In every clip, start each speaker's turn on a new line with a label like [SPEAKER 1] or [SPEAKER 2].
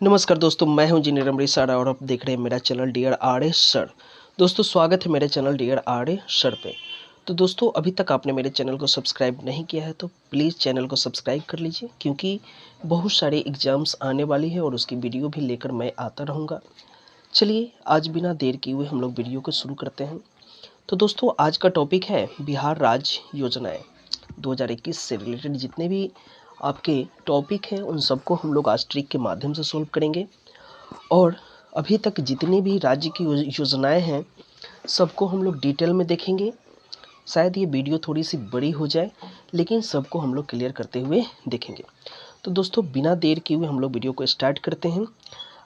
[SPEAKER 1] नमस्कार दोस्तों, मैं हूं इंजीनियर अमरीश सर और आप देख रहे हैं मेरा channel dear R A sir. दोस्तों स्वागत है मेरे channel dear R A sir पे। तो दोस्तों अभी तक आपने मेरे चैनल को सब्सक्राइब नहीं किया है तो प्लीज़ चैनल को सब्सक्राइब कर लीजिए, क्योंकि बहुत सारे एग्ज़ाम्स आने वाली है और उसकी वीडियो भी लेकर मैं आता रहूँगा। चलिए आज बिना देर किए हुए हम लोग वीडियो को शुरू करते हैं। तो दोस्तों आज का टॉपिक है बिहार राज्य योजनाएँ 2021 से रिलेटेड जितने भी आपके टॉपिक हैं उन सबको हम लोग आज ट्रिक के माध्यम से सोल्व करेंगे। और अभी तक जितनी भी राज्य की योजनाएं हैं सबको हम लोग डिटेल में देखेंगे। शायद ये वीडियो थोड़ी सी बड़ी हो जाए लेकिन सबको हम लोग क्लियर करते हुए देखेंगे। तो दोस्तों बिना देर किए हुए हम लोग वीडियो को स्टार्ट करते हैं।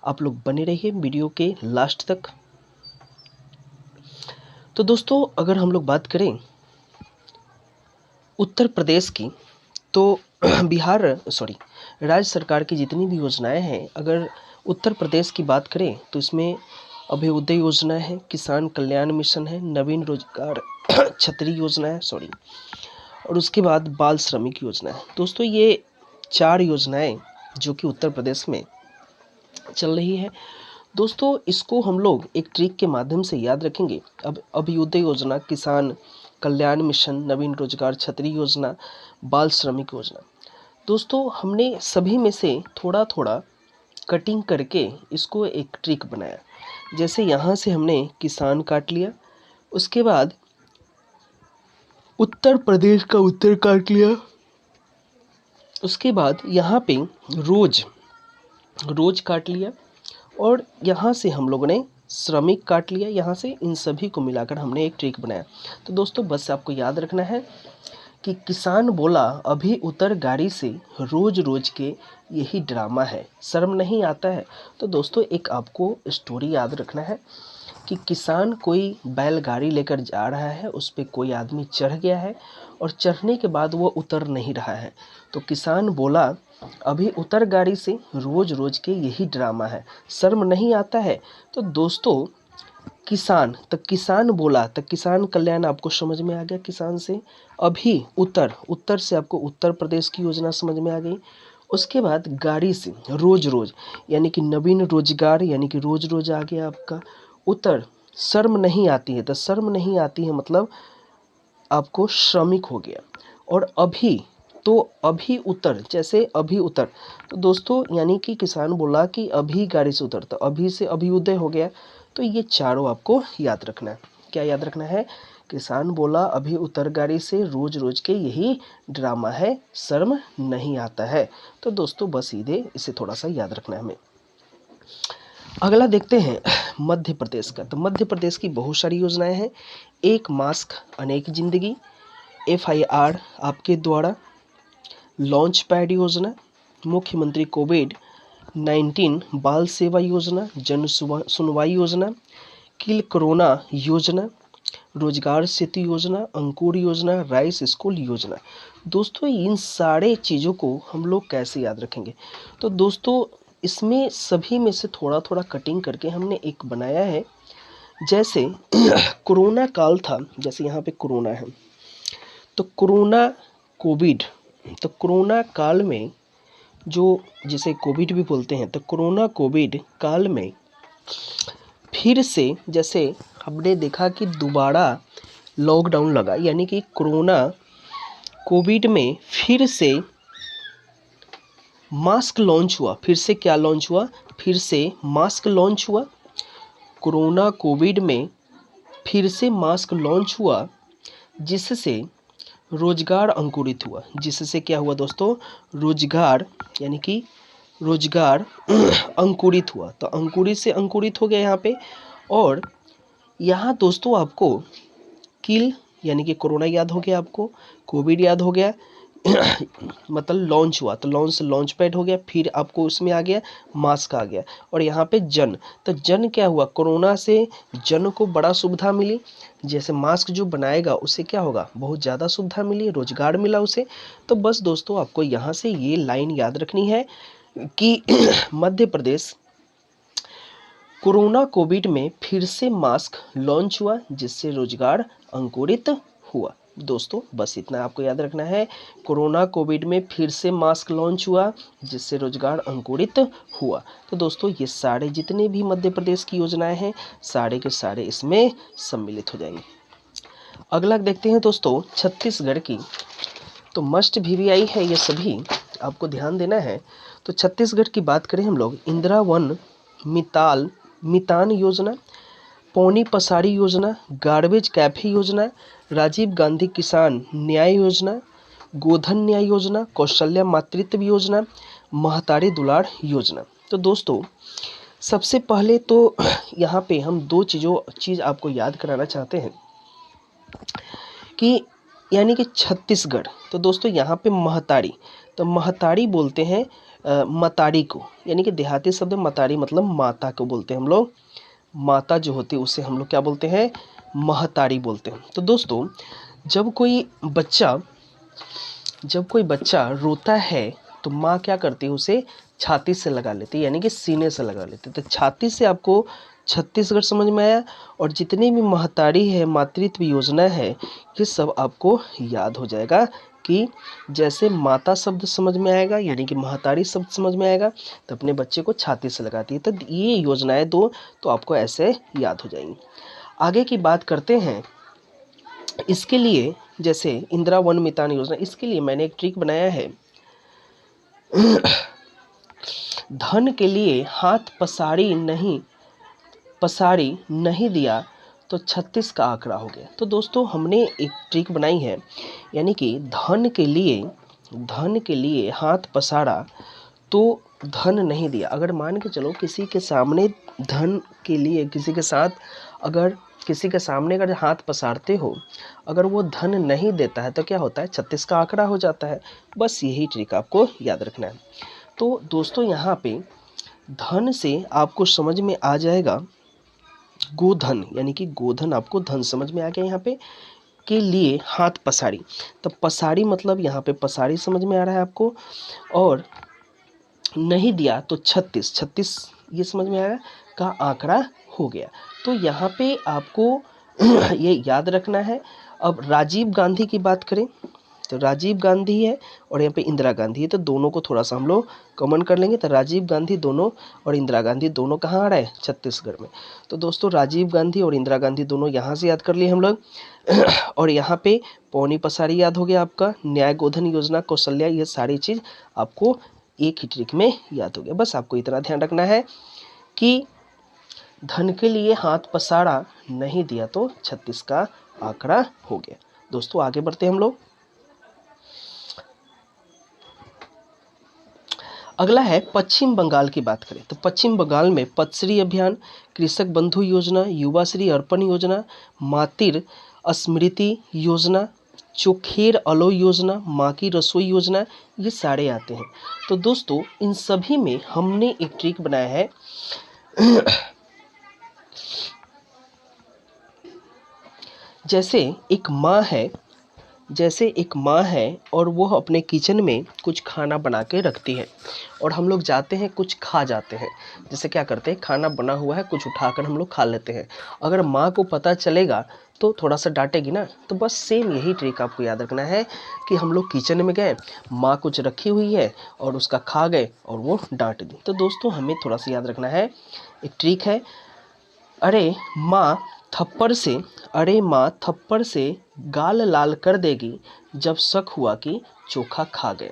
[SPEAKER 1] आप लोग बने रहिए वीडियो के लास्ट तक। तो दोस्तों अगर हम लोग बात करें उत्तर प्रदेश की, तो राज्य सरकार की जितनी भी योजनाएं हैं, अगर उत्तर प्रदेश की बात करें तो इसमें अभ्युदय योजना है, किसान कल्याण मिशन है, नवीन रोजगार छतरी योजना है और उसके बाद बाल श्रमिक योजना है। दोस्तों ये 4 योजनाएं जो कि उत्तर प्रदेश में चल रही है। दोस्तों इसको हम लोग एक ट्रिक के माध्यम से याद रखेंगे। अब अभ्युदय योजना, किसान कल्याण मिशन, नवीन रोजगार छतरी योजना, बाल श्रमिक योजना, दोस्तों हमने सभी में से थोड़ा थोड़ा कटिंग करके इसको एक ट्रिक बनाया। जैसे यहाँ से हमने किसान काट लिया, उसके बाद उत्तर प्रदेश का उत्तर काट लिया, उसके बाद यहाँ पे रोज काट लिया और यहाँ से हम लोगों ने श्रमिक काट लिया। यहाँ से इन सभी को मिलाकर हमने एक ट्रिक बनाया। तो दोस्तों बस आपको याद रखना है कि किसान बोला अभी उतर गाड़ी से, रोज रोज के यही ड्रामा है, शर्म नहीं आता है। तो दोस्तों एक आपको स्टोरी याद रखना है कि किसान कोई बैलगाड़ी लेकर जा रहा है, उस पर कोई आदमी चढ़ गया है और चढ़ने के बाद वो उतर नहीं रहा है। तो किसान बोला अभी उतर गाड़ी से, रोज रोज के यही ड्रामा है, शर्म नहीं आता है। तो दोस्तों किसान बोला, तो किसान कल्याण आपको समझ में आ गया। किसान से अभी उत्तर से आपको उत्तर प्रदेश की योजना समझ में आ गई। उसके बाद गाड़ी से रोज रोज यानी कि नवीन रोजगार, यानी कि रोज रोज आ गया आपका। उत्तर शर्म नहीं आती है, तो शर्म नहीं आती है मतलब आपको श्रमिक हो गया। और अभी, तो अभी उतर, जैसे अभी उतर, तो दोस्तों यानी कि किसान बोला कि अभी गाड़ी से उतर, तो अभी से अभ्युदय हो गया। तो ये चारों आपको याद रखना है। क्या याद रखना है? किसान बोला अभी उतर गाड़ी से, रोज रोज के यही ड्रामा है, शर्म नहीं आता है। तो दोस्तों बस सीधे इसे थोड़ा सा याद रखना है हमें। अगला देखते हैं मध्य प्रदेश का। तो मध्य प्रदेश की बहुत सारी योजनाएं हैं। एक मास्क अनेक जिंदगी, FIR आपके द्वारा, लॉन्च पैड योजना, मुख्यमंत्री कोविड-19 बाल सेवा योजना, जन सुनवाई योजना, किल कोरोना योजना, रोजगार सेतु योजना, अंकुर योजना, राइस स्कूल योजना। दोस्तों इन सारे चीज़ों को हम लोग कैसे याद रखेंगे? तो दोस्तों इसमें सभी में से थोड़ा थोड़ा कटिंग करके हमने एक बनाया है। जैसे कोरोना काल था, जैसे यहाँ पे कोरोना है, तो कोविड, तो कोरोना काल में जो जिसे कोविड भी बोलते हैं, तो कोविड काल में फिर से जैसे हमने देखा कि दोबारा लॉकडाउन लगा, यानी कि कोविड में फिर से मास्क लॉन्च हुआ। फिर से क्या लॉन्च हुआ? फिर से मास्क लॉन्च हुआ। कोविड में फिर से मास्क लॉन्च हुआ, जिससे रोजगार अंकुरित हुआ। जिससे क्या हुआ दोस्तों? रोजगार, यानी कि रोजगार अंकुरित हुआ। तो अंकुरित से अंकुरित हो गया यहाँ पे। और यहाँ दोस्तों आपको किल यानी कि कोरोना याद हो गया, आपको कोविड याद हो गया मतलब लॉन्च हुआ, तो लॉन्च से लॉन्च पैड हो गया, फिर आपको उसमें आ गया मास्क आ गया। और यहाँ पे जन, तो जन क्या हुआ? कोरोना से जन को बड़ा सुविधा मिली। जैसे मास्क जो बनाएगा उससे क्या होगा? बहुत ज़्यादा सुविधा मिली, रोजगार मिला उसे। तो बस दोस्तों आपको यहाँ से ये लाइन याद रखनी है कि मध्य प्रदेश कोविड में फिर से मास्क लॉन्च हुआ, जिससे रोजगार अंकुरित हुआ। दोस्तों बस इतना आपको याद रखना है। कोरोना कोविड में फिर से मास्क लॉन्च हुआ जिससे रोजगार अंकुरित हुआ। तो दोस्तों ये सारे जितने भी मध्य प्रदेश की योजनाएं हैं सारे के सारे इसमें सम्मिलित हो जाएंगे। अगला देखते हैं दोस्तों छत्तीसगढ़ की। तो मस्ट वीवीआई है ये सभी, आपको ध्यान देना है। तो छत्तीसगढ़ की बात करें हम लोग, इंदिरा वन मितान योजना, पौनी पसारी योजना, गार्बेज कैफे योजना, राजीव गांधी किसान न्याय योजना, गोधन न्याय योजना, कौशल्या मातृत्व योजना, महतारी दुलार योजना। तो दोस्तों सबसे पहले तो यहाँ पे हम दो चीज़ आपको याद कराना चाहते हैं कि यानी कि छत्तीसगढ़। तो दोस्तों यहाँ पे महतारी, तो महतारी बोलते हैं मतारी को, यानी कि देहाती शब्द मतारी मतलब माता को बोलते हैं हम लोग। माता जो होती है उसे हम लोग क्या बोलते हैं, महतारी बोलते हैं। तो दोस्तों जब कोई बच्चा रोता है तो माँ क्या करती है, उसे छाती से लगा लेती है, यानी कि सीने से लगा लेती है। तो छाती से आपको छत्तीसगढ़ समझ में आया, और जितनी भी महतारी है मातृत्व योजना है ये सब आपको याद हो जाएगा कि जैसे माता शब्द समझ में आएगा यानी कि महतारी शब्द समझ में आएगा तो अपने बच्चे को छाती से लगाती है। तो ये योजनाएं दो तो आपको ऐसे याद हो जाएंगी। आगे की बात करते हैं। इसके लिए जैसे इंदिरा वन मितान योजना, इसके लिए मैंने एक ट्रिक बनाया है। धन के लिए हाथ पसारी नहीं दिया तो 36 का आंकड़ा हो गया। तो दोस्तों हमने एक ट्रिक बनाई है, यानी कि धन के लिए हाथ पसारा तो धन नहीं दिया। अगर मान के चलो किसी के सामने धन के लिए किसी के सामने अगर हाथ पसारते हो, अगर वो धन नहीं देता है तो क्या होता है, 36 का आंकड़ा हो जाता है। बस यही ट्रिक आपको याद रखना है। तो दोस्तों यहाँ पे धन से आपको समझ में आ जाएगा गोधन, यानी कि गोधन आपको धन समझ में आ गया। यहाँ पे के लिए हाथ पसारी, तो पसारी मतलब यहाँ पे पसारी समझ में आ रहा है आपको, और नहीं दिया तो 36 ये समझ में आया का आंकड़ा हो गया। तो यहाँ पे आपको ये याद रखना है। अब राजीव गांधी की बात करें तो राजीव गांधी है और यहाँ पे इंदिरा गांधी है, तो दोनों को थोड़ा सा हम लोग कॉमन कर लेंगे। तो राजीव गांधी दोनों और इंदिरा गांधी दोनों कहाँ आ रहा है, छत्तीसगढ़ में। तो दोस्तों राजीव गांधी और इंदिरा गांधी दोनों यहाँ से याद कर लिए हम लोग। और यहाँ पे पौनी पसारी याद हो गया आपका, न्याय गोधन योजना, कौशल्या, ये सारी चीज़ आपको एक ही ट्रिक में याद हो गया। बस आपको इतना ध्यान रखना है कि धन के लिए हाथ पसारा नहीं दिया तो 36 का आंकड़ा हो गया। दोस्तों आगे बढ़ते हैं हम लोग। अगला है पश्चिम बंगाल की बात करें तो पश्चिम बंगाल में पत्सरी अभियान, कृषक बंधु योजना, युवा श्री अर्पण योजना, मातृ स्मृति योजना, चोखेर अलो योजना, माँ की रसोई योजना, ये सारे आते हैं। तो दोस्तों इन सभी में हमने एक ट्रिक बनाया है। जैसे एक माँ है और वो अपने किचन में कुछ खाना बना के रखती है और हम लोग जाते हैं कुछ खा जाते हैं। जैसे क्या करते हैं, खाना बना हुआ है कुछ उठाकर हम लोग खा लेते हैं। अगर माँ को पता चलेगा तो थोड़ा सा डांटेगी ना। तो बस सेम यही ट्रिक आपको याद रखना है कि हम लोग किचन में गए, माँ कुछ रखी हुई है और उसका खा गए और वो डांट दी। तो दोस्तों हमें थोड़ा सा याद रखना है, एक ट्रिक है। अरे माँ थप्पड़ से गाल लाल कर देगी जब शक हुआ कि चोखा खा गए।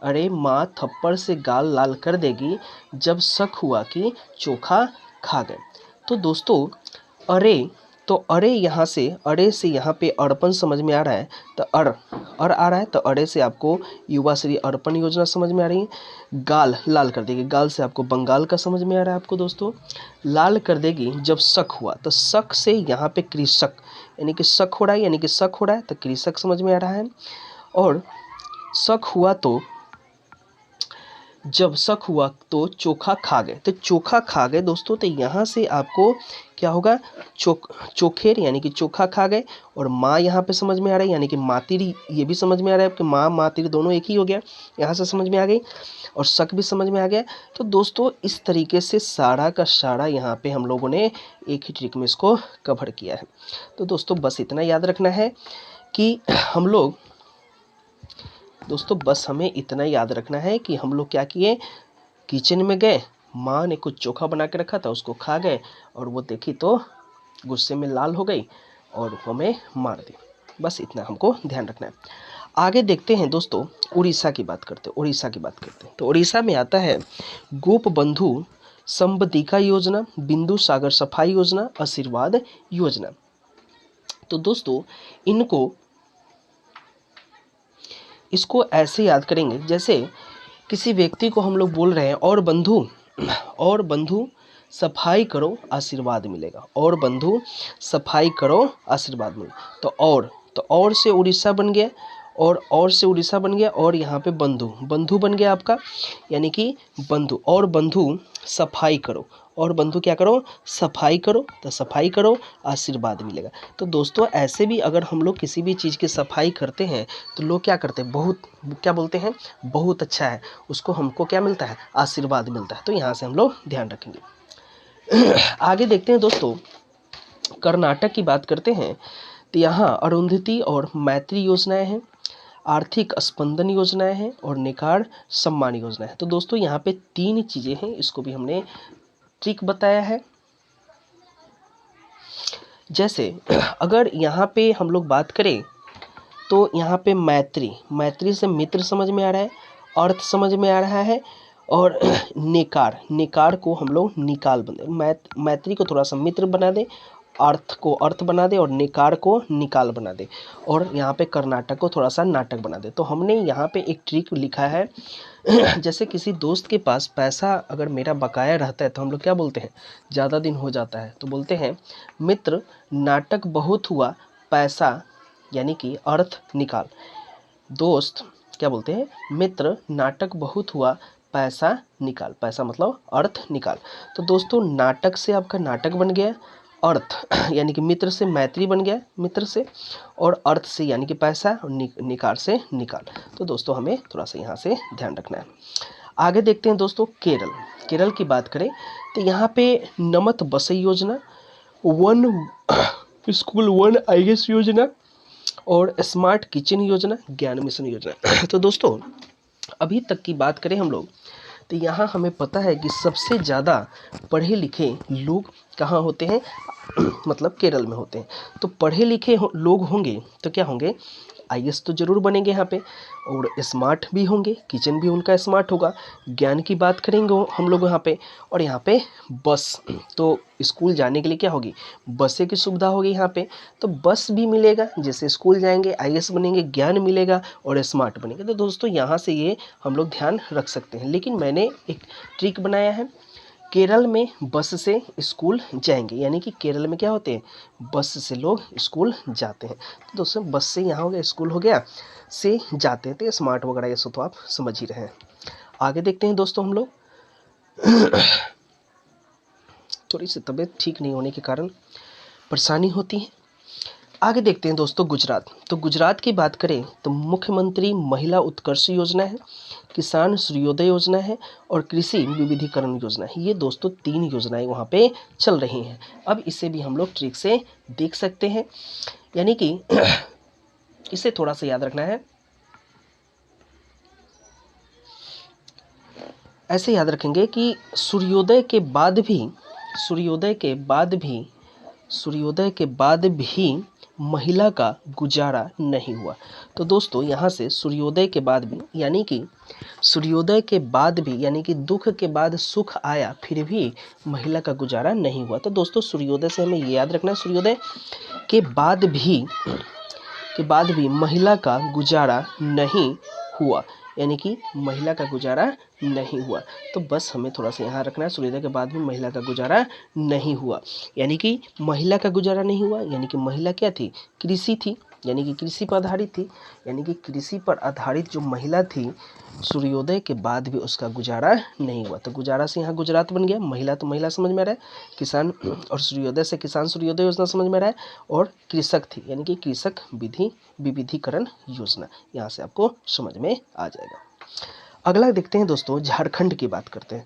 [SPEAKER 1] अरे माँ थप्पड़ से गाल लाल कर देगी जब शक हुआ कि चोखा खा गए। तो दोस्तों अरे यहाँ से यहाँ पे अर्पण समझ में आ रहा है तो अर आ रहा है, तो अरे से आपको युवा श्री अर्पण योजना समझ में आ रही है। गाल लाल कर देगी, गाल से आपको बंगाल का समझ में आ रहा है आपको दोस्तों। लाल कर देगी जब शक हुआ, तो शक से यहाँ पे कृषक यानी कि शक हो रहा है तो कृषक समझ में आ रहा है। और शक हुआ तो जब शक हुआ तो चोखा खा गए, तो चोखा खा गए दोस्तों। तो यहाँ से आपको क्या होगा, चोखेर यानी कि चोखा खा गए। और माँ यहाँ पे समझ में आ रहा है यानी कि मातृ, ये भी समझ में आ रहा है आपके माँ मातृ दोनों एक ही हो गया, यहाँ से समझ में आ गई। और शक भी समझ में आ गया। तो दोस्तों इस तरीके से सारा का सारा यहाँ पे हम लोगों ने एक ही ट्रिक में इसको कवर किया है। तो दोस्तों बस इतना याद रखना है कि हम लोग दोस्तों बस हमें इतना याद रखना है कि हम लोग क्या किए, किचन में गए, माँ ने कुछ चोखा बना के रखा था, उसको खा गए और वो देखी तो गुस्से में लाल हो गई और हमें मार दी। बस इतना हमको ध्यान रखना है। आगे देखते हैं दोस्तों, उड़ीसा की बात करते हैं। उड़ीसा की बात करते हैं तो उड़ीसा में आता है गोप बंधु संबदिका योजना, बिंदु सागर सफाई योजना, आशीर्वाद योजना। तो दोस्तों इसको ऐसे याद करेंगे जैसे किसी व्यक्ति को हम लोग बोल रहे हैं और बंधु सफाई करो आशीर्वाद मिलेगा, और बंधु सफाई करो आशीर्वाद मिलेगा। तो और से उड़ीसा बन गया, और से उड़ीसा बन गया, और यहाँ पे बंधु बन गया आपका, यानी कि बंधु और बंधु सफाई करो, और बंधु क्या करो, सफाई करो, तो सफाई करो आशीर्वाद मिलेगा। तो दोस्तों ऐसे भी अगर हम लोग किसी भी चीज़ की सफाई करते हैं तो लोग क्या करते हैं, क्या बोलते हैं, बहुत अच्छा है, उसको हमको क्या मिलता है, आशीर्वाद मिलता है। तो यहाँ से हम लोग ध्यान रखेंगे। आगे देखते हैं दोस्तों, कर्नाटक की बात करते हैं तो यहाँ अरुंधति और मैत्री योजनाएं हैं, आर्थिक स्पंदन योजनाएं हैं और निकार सम्मान योजना है। तो दोस्तों यहाँ पे 3 चीज़ें हैं, इसको भी हमने ट्रिक बताया है। जैसे अगर यहाँ पे हम लोग बात करें तो यहाँ पे मैत्री से मित्र समझ में आ रहा है, अर्थ समझ में आ रहा है, और निकार को हम लोग निकाल बना दे, मैत्री को थोड़ा सा मित्र बना दे, अर्थ को अर्थ बना दे, और निकार को निकाल बना दे, और यहाँ पे कर्नाटक को थोड़ा सा नाटक बना दे। तो हमने यहाँ पे एक ट्रिक लिखा है। जैसे किसी दोस्त के पास पैसा अगर मेरा बकाया रहता है तो हम लोग क्या बोलते हैं, ज़्यादा दिन हो जाता है तो बोलते हैं मित्र नाटक बहुत हुआ पैसा, यानी कि अर्थ निकाल। दोस्त क्या बोलते हैं, मित्र नाटक बहुत हुआ पैसा निकाल, पैसा मतलब अर्थ निकाल। तो दोस्तों नाटक से आपका नाटक बन गया, अर्थ यानी कि मित्र से मैत्री बन गया, मित्र से, और अर्थ से यानी कि पैसा, और निकार से निकाल। तो दोस्तों हमें थोड़ा सा यहाँ से ध्यान रखना है। आगे देखते हैं दोस्तों, केरल की बात करें तो यहाँ पे नमत बसई योजना, वन स्कूल वन IAS योजना और स्मार्ट किचन योजना, ज्ञान मिशन योजना। तो दोस्तों अभी तक की बात करें हम लोग तो यहाँ हमें पता है कि सबसे ज़्यादा पढ़े लिखे लोग कहाँ होते हैं, मतलब केरल में होते हैं। तो पढ़े लिखे लोग होंगे तो क्या होंगे, IAS तो ज़रूर बनेंगे यहाँ पे, और स्मार्ट भी होंगे, किचन भी उनका स्मार्ट होगा, ज्ञान की बात करेंगे हम लोग यहाँ पे, और यहाँ पे बस, तो स्कूल जाने के लिए क्या होगी, बसें की सुविधा होगी यहाँ पे, तो बस भी मिलेगा, जैसे स्कूल जाएंगे IAS बनेंगे, ज्ञान मिलेगा और स्मार्ट बनेंगे। तो दोस्तों यहाँ से ये हम लोग ध्यान रख सकते हैं। लेकिन मैंने एक ट्रिक बनाया है, केरल में बस से स्कूल जाएंगे, यानी कि केरल में क्या होते हैं, बस से लोग स्कूल जाते हैं। तो दोस्तों बस से यहाँ हो गया, स्कूल हो गया, से जाते थे, स्मार्ट वगैरह ये सब तो आप समझ ही रहे हैं। आगे देखते हैं दोस्तों हम लोग, थोड़ी सी तबीयत ठीक नहीं होने के कारण परेशानी होती है। आगे देखते हैं दोस्तों गुजरात। तो गुजरात की बात करें तो मुख्यमंत्री महिला उत्कर्ष योजना है, किसान सूर्योदय योजना है, और कृषि विविधीकरण योजना है। ये दोस्तों 3 योजनाएं वहाँ पे चल रही हैं। अब इसे भी हम लोग ट्रिक से देख सकते हैं, यानी कि इसे थोड़ा सा याद रखना है। ऐसे याद रखेंगे कि सूर्योदय के बाद भी महिला का गुजारा नहीं हुआ। तो दोस्तों यहाँ से सूर्योदय के बाद भी, यानी कि दुख के बाद सुख आया फिर भी महिला का गुजारा नहीं हुआ। तो दोस्तों सूर्योदय से हमें ये याद रखना है, सूर्योदय के बाद भी महिला का गुजारा नहीं हुआ, यानी कि महिला का गुजारा नहीं हुआ। तो बस हमें थोड़ा सा यहाँ रखना है, सूर्योदय के बाद भी महिला का गुजारा नहीं हुआ, यानी कि महिला का गुजारा नहीं हुआ, यानी कि महिला क्या थी, कृषि थी, यानी कि कृषि पर आधारित थी, यानी कि कृषि पर आधारित जो महिला थी, सूर्योदय के बाद भी उसका गुजारा नहीं हुआ। तो गुजारा से यहाँ गुजरात बन गया, महिला तो महिला समझ में आ रहा है, किसान और सूर्योदय से किसान सूर्योदय योजना समझ में आ रहा है, और कृषक थी, यानी कि कृषक विविधीकरण योजना, यहाँ से आपको समझ में आ जाएगा। अगला देखते हैं दोस्तों, झारखंड की बात करते हैं।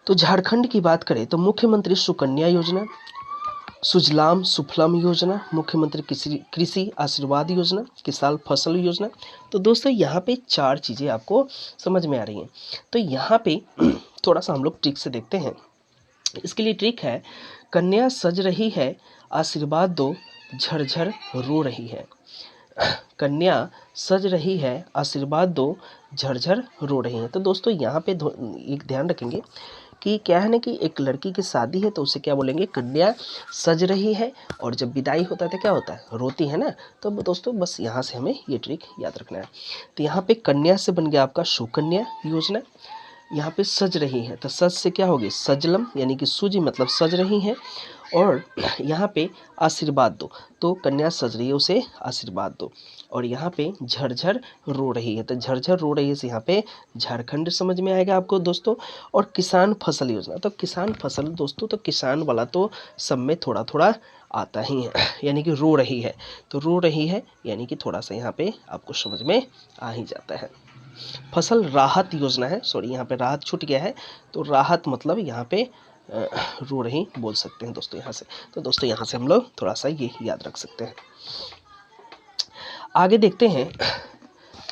[SPEAKER 1] तो झारखंड की बात करें तो मुख्यमंत्री सुकन्या योजना, सुजलाम सुफलाम योजना, मुख्यमंत्री कृषि कृषि आशीर्वाद योजना, किसान फसल योजना। तो दोस्तों यहाँ पे 4 चीज़ें आपको समझ में आ रही हैं। तो यहाँ पे थोड़ा सा हम लोग ट्रिक से देखते हैं। इसके लिए ट्रिक है, कन्या सज रही है आशीर्वाद दो, झरझर रो रही है। कन्या सज रही है आशीर्वाद दो, झरझर रो रही है। तो दोस्तों यहाँ पे एक ध्यान रखेंगे कि क्या है ना कि एक लड़की की शादी है तो उसे क्या बोलेंगे, कन्या सज रही है, और जब विदाई होता है तो क्या होता है, रोती है ना। तो दोस्तों बस यहाँ से हमें ये ट्रिक याद रखना है। तो यहाँ पे कन्या से बन गया आपका सुकन्या योजना। यहाँ पे सज रही है तो सज से क्या होगी, सजलम, यानी कि सूजी मतलब सज रही है। और यहाँ पे आशीर्वाद दो, तो कन्या सज रही है उसे आशीर्वाद दो। और यहाँ पे झरझर रो रही है, तो झरझर रो रही है से यहाँ पे झारखंड समझ में आएगा आपको दोस्तों। और किसान फसल योजना, तो किसान फसल दोस्तों, तो किसान वाला तो सब में थोड़ा थोड़ा आता ही है, यानी कि रो रही है, तो रो रही है यानी कि थोड़ा सा यहाँ पे आपको समझ में आ ही जाता है। फसल राहत योजना है, सॉरी यहाँ पे राहत छूट गया है, तो राहत मतलब यहाँ पे रो रही बोल सकते हैं दोस्तों यहाँ से। तो दोस्तों यहाँ से हम लोग थोड़ा सा ये याद रख सकते हैं। आगे देखते हैं,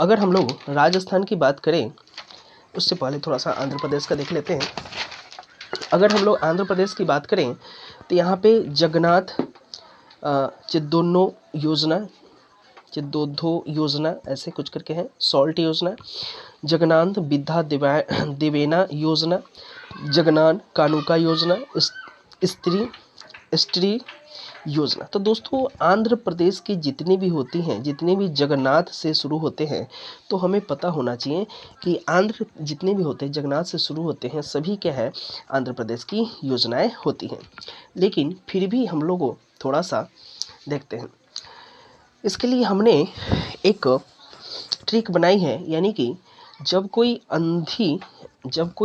[SPEAKER 1] अगर हम लोग राजस्थान की बात करें उससे पहले थोड़ा सा आंध्र प्रदेश का देख लेते हैं। अगर हम लोग आंध्र प्रदेश की बात करें तो यहाँ पे जगन्नाथ चिद्दोनो योजना, चिद्दोधो योजना ऐसे कुछ करके है, सॉल्ट योजना, जगन्नाथ विद्या दिवेना योजना, जगन्नाथ कानुका योजना, स्त्री स्त्री योजना। तो दोस्तों आंध्र प्रदेश की जितनी भी होती हैं, जितने भी जगन्नाथ से शुरू होते हैं, तो हमें पता होना चाहिए कि आंध्र जितने भी होते हैं जगन्नाथ से शुरू होते हैं, सभी क्या है आंध्र प्रदेश की योजनाएं होती हैं। लेकिन फिर भी हम लोगों थोड़ा सा देखते हैं। इसके लिए हमने एक ट्रिक बनाई है, यानी कि जब कोई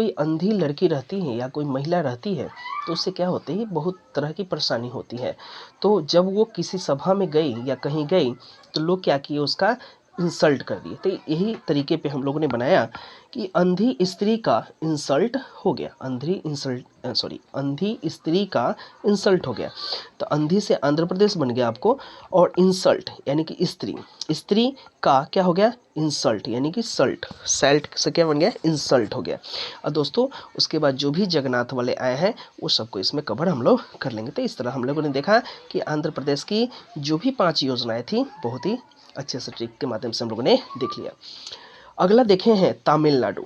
[SPEAKER 1] अंधी लड़की रहती है या कोई महिला रहती है तो उससे क्या होती है, बहुत तरह की परेशानी होती है। तो जब वो किसी सभा में गई या कहीं गई तो लोग क्या किए, उसका इंसल्ट कर दिए। तो यही तरीके पे हम लोगों ने बनाया कि अंधी स्त्री का इंसल्ट हो गया, अंधी स्त्री का इंसल्ट हो गया। तो अंधी से आंध्र प्रदेश बन गया आपको, और इंसल्ट यानी कि स्त्री का क्या हो गया, इंसल्ट यानी कि सल्ट से क्या बन गया, इंसल्ट हो गया। और दोस्तों उसके बाद जो भी जगन्नाथ वाले आए हैं वो सबको इसमें कवर हम लोग कर लेंगे। तो इस तरह हम लोगों ने देखा कि आंध्र प्रदेश की जो भी 5 योजनाएं थी बहुत ही अच्छे से ट्रिक के माध्यम से हम लोगों ने देख लिया। अगला देखे हैं तमिलनाडु।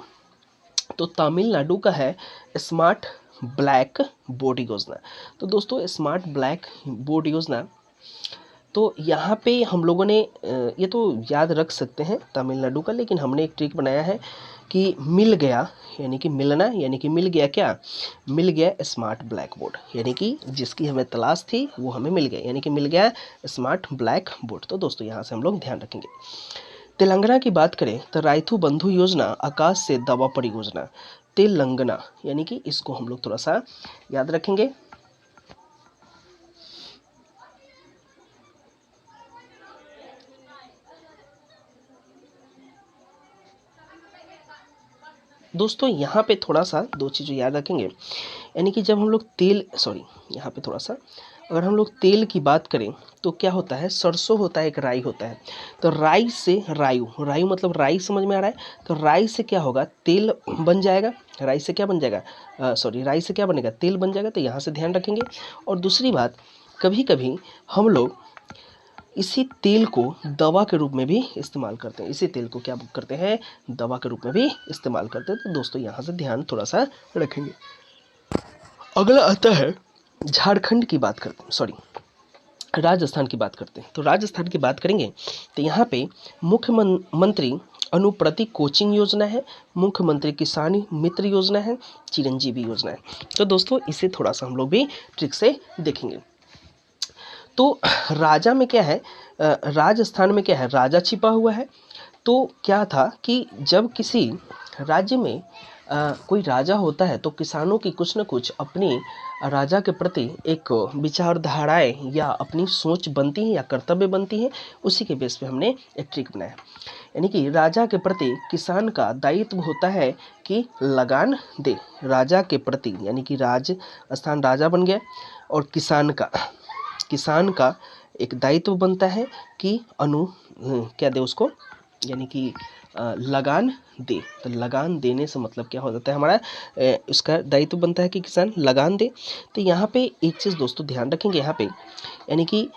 [SPEAKER 1] तो तमिलनाडु का है स्मार्ट ब्लैक बोर्ड योजना। तो दोस्तों स्मार्ट ब्लैक बोर्ड योजना, तो यहाँ पे हम लोगों ने ये तो याद रख सकते हैं तमिलनाडु का, लेकिन हमने एक ट्रिक बनाया है कि मिल गया यानी कि मिलना, यानी कि मिल गया क्या, मिल गया स्मार्ट ब्लैक बोर्ड, यानी कि जिसकी हमें तलाश थी वो हमें मिल गया, यानी कि मिल गया स्मार्ट ब्लैक बोर्ड। तो दोस्तों यहाँ से हम लोग ध्यान रखेंगे। तेलंगाना की बात करें तो राइथु बंधु योजना, आकाश से दवा परियोजना, तेलंगाना, यानी कि इसको हम लोग थोड़ा सा याद रखेंगे। दोस्तों यहाँ पे थोड़ा सा 2 चीज़ें याद रखेंगे, यानी कि जब हम लोग यहाँ पे थोड़ा सा अगर हम लोग तेल की बात करें तो क्या होता है, सरसों होता है, एक राई होता है। तो राई से रायु मतलब राई समझ में आ रहा है, तो राई से क्या होगा, तेल बन जाएगा। राई से क्या बन जाएगा, राई से क्या बनेगा, तेल बन जाएगा। तो यहाँ से ध्यान रखेंगे। और दूसरी बात, कभी कभी हम लोग इसी तेल को दवा के रूप में भी इस्तेमाल करते हैं, इसी तेल को क्या करते हैं, दवा के रूप में भी इस्तेमाल करते हैं। तो दोस्तों यहाँ से ध्यान थोड़ा सा रखेंगे। अगला आता है झारखंड की बात करते हैं, राजस्थान की बात करते हैं। तो राजस्थान की बात करेंगे तो यहाँ पे मुख्यमंत्री अनुप्रति कोचिंग योजना है, मुख्यमंत्री किसान मित्र योजना है, चिरंजीवी योजना है। तो दोस्तों इसे थोड़ा सा हम लोग भी ट्रिक से देखेंगे। तो राजा में क्या है, राजस्थान में क्या है, राजा छिपा हुआ है। तो क्या था कि जब किसी राज्य में कोई राजा होता है तो किसानों की कुछ न कुछ अपनी राजा के प्रति एक विचारधाराएं या अपनी सोच बनती है या कर्तव्य बनती है। उसी के बेस पे हमने एक ट्रिक बनाया, यानी कि राजा के प्रति किसान का दायित्व होता है कि लगान दे राजा के प्रति, यानी कि राजस्थान राजा बन गया और किसान का किसान का एक दायित्व बनता है कि क्या दे उसको, यानी कि लगान दे। तो लगान देने से मतलब क्या हो जाता है हमारा, उसका दायित्व बनता है कि किसान लगान दे। तो यहाँ पे एक चीज़ दोस्तों ध्यान रखेंगे यहाँ पे, यानी कि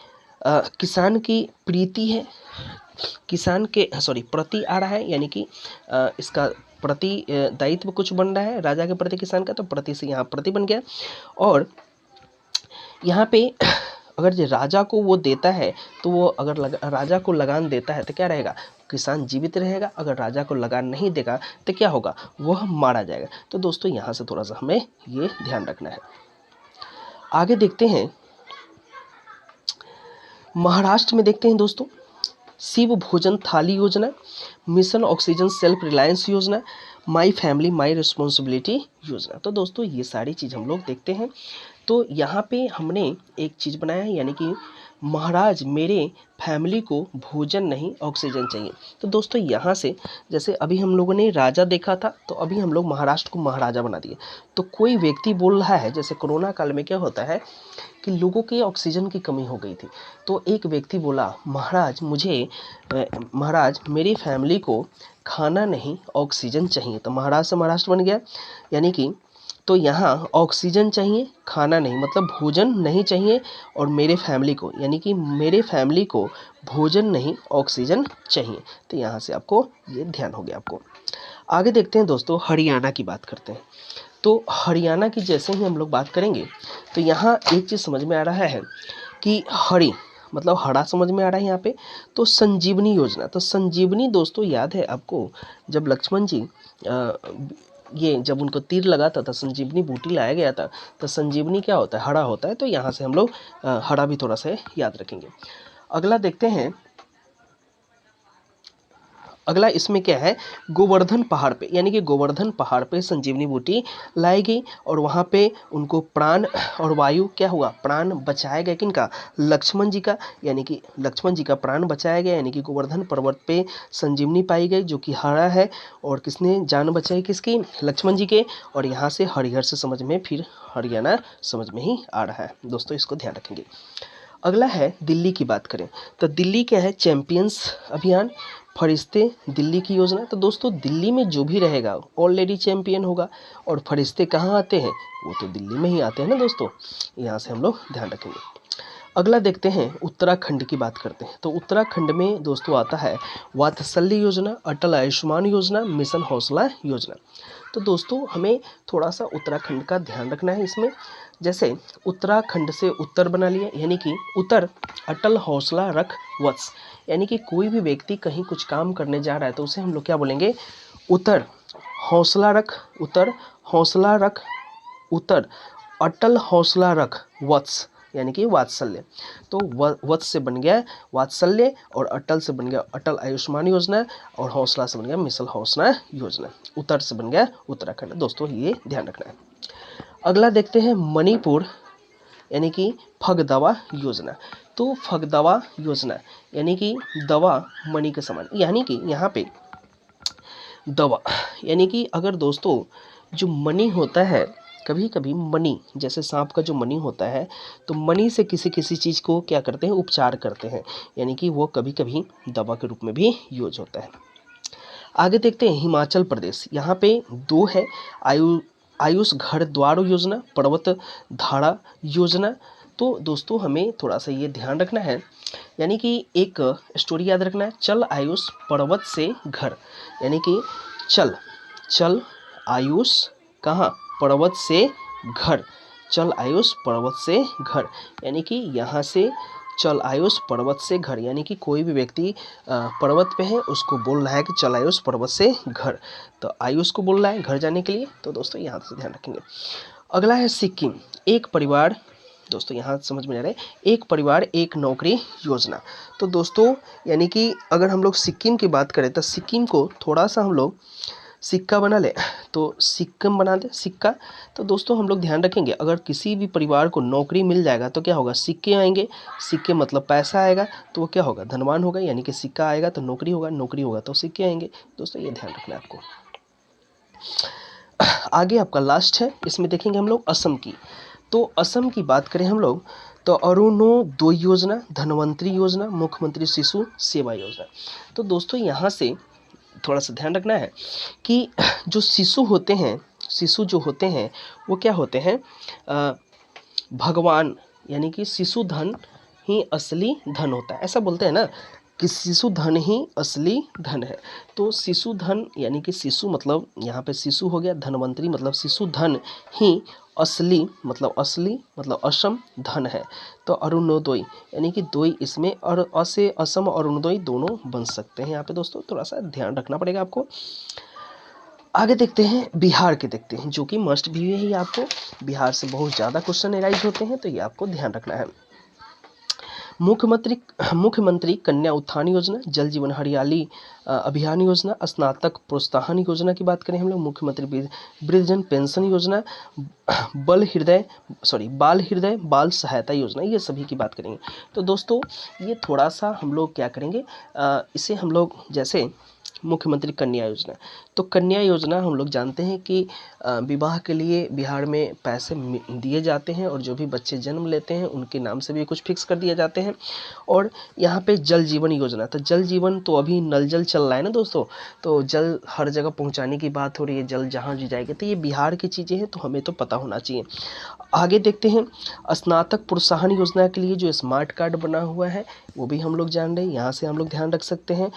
[SPEAKER 1] किसान की प्रीति है, किसान के प्रति आ रहा है, यानी कि इसका प्रति दायित्व कुछ बन रहा है राजा के प्रति किसान का, तो प्रति से यहाँ प्रति बन गया। और यहाँ पे अगर जो राजा को वो देता है तो वो अगर राजा को लगान देता है तो क्या रहेगा, किसान जीवित रहेगा। अगर राजा को लगान नहीं देगा तो क्या होगा, वह मारा जाएगा। तो दोस्तों यहाँ से थोड़ा सा हमें ये ध्यान रखना है। आगे देखते हैं, महाराष्ट्र में देखते हैं दोस्तों, शिव भोजन थाली योजना, मिशन ऑक्सीजन सेल्फ रिलायंस योजना, माई फैमिली माई रिस्पॉन्सिबिलिटी योजना। तो दोस्तों ये सारी चीज़ हम लोग देखते हैं। तो यहाँ पे हमने एक चीज़ बनाया है, यानी कि महाराज मेरे फैमिली को भोजन नहीं ऑक्सीजन चाहिए। तो दोस्तों यहाँ से जैसे अभी हम लोगों ने राजा देखा था, तो अभी हम लोग महाराष्ट्र को महाराजा बना दिए। तो कोई व्यक्ति बोल रहा है, जैसे कोरोना काल में क्या होता है कि लोगों की ऑक्सीजन की कमी हो गई थी, तो एक व्यक्ति बोला महाराज मेरी फैमिली को खाना नहीं ऑक्सीजन चाहिए। तो महाराज से महाराष्ट्र बन गया, यानी कि तो यहाँ ऑक्सीजन चाहिए, खाना नहीं, मतलब भोजन नहीं चाहिए, और मेरे फैमिली को, यानी कि मेरे फैमिली को भोजन नहीं ऑक्सीजन चाहिए। तो यहाँ से आपको ये ध्यान हो गया आपको। आगे देखते हैं दोस्तों, हरियाणा की बात करते हैं। तो हरियाणा की जैसे ही हम लोग बात करेंगे तो यहाँ एक चीज़ समझ में आ रहा है कि हरि मतलब हरा समझ में आ रहा है यहाँ पे। तो संजीवनी योजना, तो संजीवनी दोस्तों याद है आपको, जब लक्ष्मण जी ये जब उनको तीर लगाता था, संजीवनी बूटी लाया गया था, तो संजीवनी क्या होता है, हरा होता है। तो यहाँ से हम लोग हरा भी थोड़ा सा याद रखेंगे। अगला देखते हैं, अगला इसमें क्या है, गोवर्धन पहाड़ पे, यानी कि गोवर्धन पहाड़ पे संजीवनी बूटी लाई गई और वहाँ पे उनको प्राण और वायु क्या हुआ, प्राण बचाया गया। किनका, लक्ष्मण जी का, यानी कि लक्ष्मण जी का प्राण बचाया गया, यानी कि गोवर्धन पर्वत पे संजीवनी पाई गई जो कि हरा है। और किसने जान बचाई, किसकी, लक्ष्मण जी के। और यहाँ से हरिहर से समझ में फिर हरियाणा समझ में ही आ रहा है दोस्तों, इसको ध्यान रखेंगे। अगला है दिल्ली की बात करें तो दिल्ली क्या है, चैंपियंस अभियान, फरिश्ते दिल्ली की योजना। तो दोस्तों दिल्ली में जो भी रहेगा ऑलरेडी चैंपियन होगा, और फरिश्ते कहाँ आते हैं, वो तो दिल्ली में ही आते हैं ना दोस्तों, यहाँ से हम लोग ध्यान रखेंगे। अगला देखते हैं, उत्तराखंड की बात करते हैं। तो उत्तराखंड में दोस्तों आता है वात्सल्य योजना, अटल आयुष्मान योजना, मिशन हौसला योजना। तो दोस्तों हमें थोड़ा सा उत्तराखंड का ध्यान रखना है इसमें। जैसे उत्तराखंड से उत्तर बना लिया, यानी कि उत्तर अटल हौसला रख वत्स, यानी कि कोई भी व्यक्ति कहीं कुछ काम करने जा रहा है तो उसे हम लोग क्या बोलेंगे, उत्तर हौसला रख, उत्तर हौसला रख, उत्तर अटल हौसला रख वत्स, यानी कि वात्सल्य। तो वत्स से बन गया वात्सल्य, और अटल से बन गया अटल आयुष्मान योजना, और हौसला से बन गया मिशन हौसला योजना। उत्तर से बन गया उत्तराखंड। दोस्तों ये ध्यान रखना है। अगला देखते हैं मणिपुर, यानी कि फगदवा योजना। तो फगदवा योजना यानी कि दवा मणि के समान, यानी कि यहाँ पे दवा, यानी कि अगर दोस्तों जो मणि होता है, कभी कभी मणि जैसे सांप का जो मणि होता है, तो मणि से किसी किसी चीज़ को क्या करते हैं, उपचार करते हैं, यानी कि वो कभी कभी दवा के रूप में भी यूज होता है। आगे देखते हैं हिमाचल प्रदेश, यहाँ पे दो है, आयुष घर द्वार योजना, पर्वत धारा योजना। तो दोस्तों हमें थोड़ा सा ये ध्यान रखना है, यानी कि एक स्टोरी याद रखना है, चल आयुष पर्वत से घर, यानी कि चल आयुष कहाँ, पर्वत से घर, चल आयुष पर्वत से घर, यानी कि यहाँ से चल आयुष पर्वत से घर, यानी कि कोई भी व्यक्ति पर्वत पे है उसको बोल रहा है कि चल आयुष पर्वत से घर, तो आयुष को बोल रहा है घर जाने के लिए। तो दोस्तों यहाँ से ध्यान रखेंगे। अगला है सिक्किम, एक परिवार, दोस्तों यहाँ समझ में आ रहा है, एक परिवार एक नौकरी योजना। तो दोस्तों यानी कि अगर हम लोग सिक्किम की बात करें तो सिक्किम को थोड़ा सा हम लोग सिक्का बना ले, तो सिक्किम बना दे सिक्का। तो दोस्तों हम लोग ध्यान रखेंगे, अगर किसी भी परिवार को नौकरी मिल जाएगा तो क्या होगा, सिक्के आएंगे, सिक्के मतलब पैसा आएगा, तो वो क्या होगा, धनवान होगा, यानी कि सिक्का आएगा तो नौकरी होगा, नौकरी होगा तो सिक्के आएंगे। दोस्तों ये ध्यान रखना है आपको। आगे आपका लास्ट है, इसमें देखेंगे हम लोग असम की। तो असम की बात करें हम लोग तो अरुणोदय योजना, धन्वंतरी योजना, मुख्यमंत्री शिशु सेवा योजना। तो दोस्तों यहाँ से थोड़ा सा ध्यान रखना है कि जो शिशु होते हैं, शिशु जो होते हैं वो क्या होते हैं, भगवान, यानी कि शिशु धन ही असली धन होता है, ऐसा बोलते हैं ना कि शिशु धन ही असली धन है। तो शिशु धन यानी कि शिशु मतलब यहाँ पे शिशु हो गया, धनवंतरी मतलब शिशु धन ही असली मतलब असम धन है। तो अरुणोदय यानी कि दोई इसमें और अ से असम और अरुणोदय दोनों बन सकते हैं यहाँ पे दोस्तों, थोड़ा सा ध्यान रखना पड़ेगा आपको। आगे देखते हैं बिहार के, देखते हैं जो कि मस्ट भी है, आपको बिहार से बहुत ज़्यादा क्वेश्चन एराइज होते हैं, तो ये आपको ध्यान रखना है। मुख्यमंत्री कन्या उत्थान योजना, जल जीवन हरियाली अभियान योजना, स्नातक प्रोत्साहन योजना की बात करें हम लोग, मुख्यमंत्री वृद्धजन पेंशन योजना, बाल हृदय बाल सहायता योजना, ये सभी की बात करेंगे। तो दोस्तों ये थोड़ा सा हम लोग क्या करेंगे, इसे हम लोग जैसे मुख्यमंत्री कन्या योजना, तो कन्या योजना हम लोग जानते हैं कि विवाह के लिए बिहार में पैसे दिए जाते हैं और जो भी बच्चे जन्म लेते हैं उनके नाम से भी कुछ फिक्स कर दिए जाते हैं। और यहाँ पे जल जीवन योजना, तो जल जीवन तो अभी नल जल चल रहा है ना दोस्तों, तो जल हर जगह पहुँचाने की बात हो रही है, जल जहाँ भी जाएगी, तो ये बिहार की चीज़ें हैं, तो हमें तो पता होना चाहिए। आगे देखते हैं स्नातक प्रोत्साहन योजना के लिए जो स्मार्ट कार्ड बना हुआ है वो भी हम लोग जान रहे हैं, यहाँ से हम लोग ध्यान रख सकते हैं।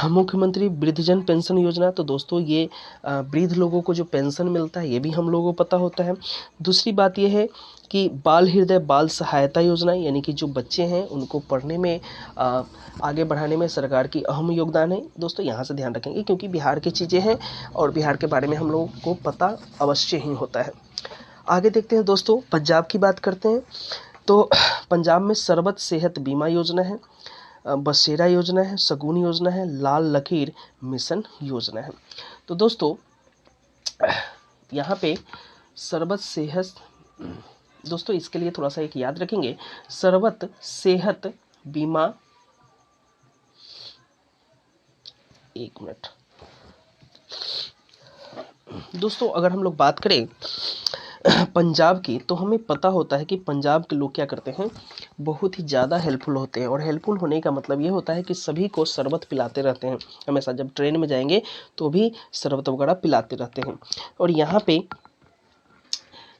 [SPEAKER 1] मुख्यमंत्री वृद्धजन पेंशन योजना, तो दोस्तों ये वृद्ध लोगों को जो पेंशन मिलता है ये भी हम लोगों को पता होता है। दूसरी बात ये है कि बाल हृदय बाल सहायता योजना, यानी कि जो बच्चे हैं उनको पढ़ने में आगे बढ़ाने में सरकार की अहम योगदान है दोस्तों, यहाँ से ध्यान रखेंगे क्योंकि बिहार की चीज़ें हैं और बिहार के बारे में हम लोगों को पता अवश्य ही होता है। आगे देखते हैं दोस्तों, पंजाब की बात करते हैं, तो पंजाब में सर्वत सेहत बीमा योजना है, बसेरा योजना है, शगुन योजना है, लाल लकीर मिशन योजना है। तो दोस्तों यहाँ पे सर्वत सेहत, दोस्तों इसके लिए थोड़ा सा एक याद रखेंगे, सर्वत सेहत बीमा, एक मिनट दोस्तों, अगर हम लोग बात करें पंजाब की, तो हमें पता होता है कि पंजाब के लोग क्या करते हैं, बहुत ही ज़्यादा हेल्पफुल होते हैं, और हेल्पफुल होने का मतलब ये होता है कि सभी को शरबत पिलाते रहते हैं, हमेशा जब ट्रेन में जाएंगे तो भी शरबत वगैरह पिलाते रहते हैं। और यहाँ पे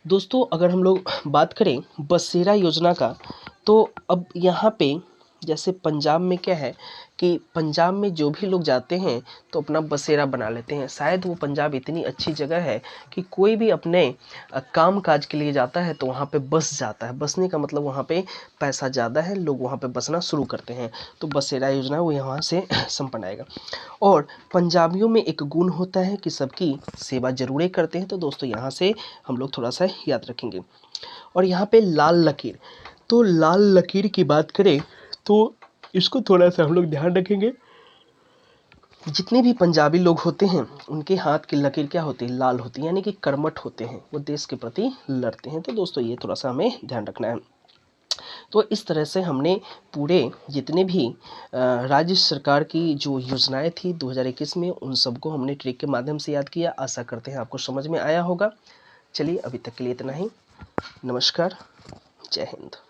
[SPEAKER 1] दोस्तों अगर हम लोग बात करें बसेरा योजना का, तो अब यहाँ पे जैसे पंजाब में क्या है कि पंजाब में जो भी लोग जाते हैं तो अपना बसेरा बना लेते हैं, शायद वो पंजाब इतनी अच्छी जगह है कि कोई भी अपने काम काज के लिए जाता है तो वहाँ पे बस जाता है, बसने का मतलब वहाँ पे पैसा ज़्यादा है, लोग वहाँ पे बसना शुरू करते हैं, तो बसेरा योजना वो यहाँ से संपन्न आएगा। और पंजाबियों में एक गुण होता है कि सबकी सेवा जरूर करते हैं, तो दोस्तों यहाँ से हम लोग थोड़ा सा याद रखेंगे। और यहाँ पे लाल लकीर, तो लाल लकीर की बात करें तो इसको थोड़ा सा हम लोग ध्यान रखेंगे, जितने भी पंजाबी लोग होते हैं उनके हाथ की लकीर क्या होती है, लाल होती है, यानी कि कर्मठ होते हैं, वो देश के प्रति लड़ते हैं। तो दोस्तों ये थोड़ा सा हमें ध्यान रखना है। तो इस तरह से हमने पूरे जितने भी राज्य सरकार की जो योजनाएं थी 2021 में, उन सबको हमने ट्रिक के माध्यम से याद किया। आशा करते हैं आपको समझ में आया होगा। चलिए अभी तक के लिए इतना ही। नमस्कार, जय हिंद।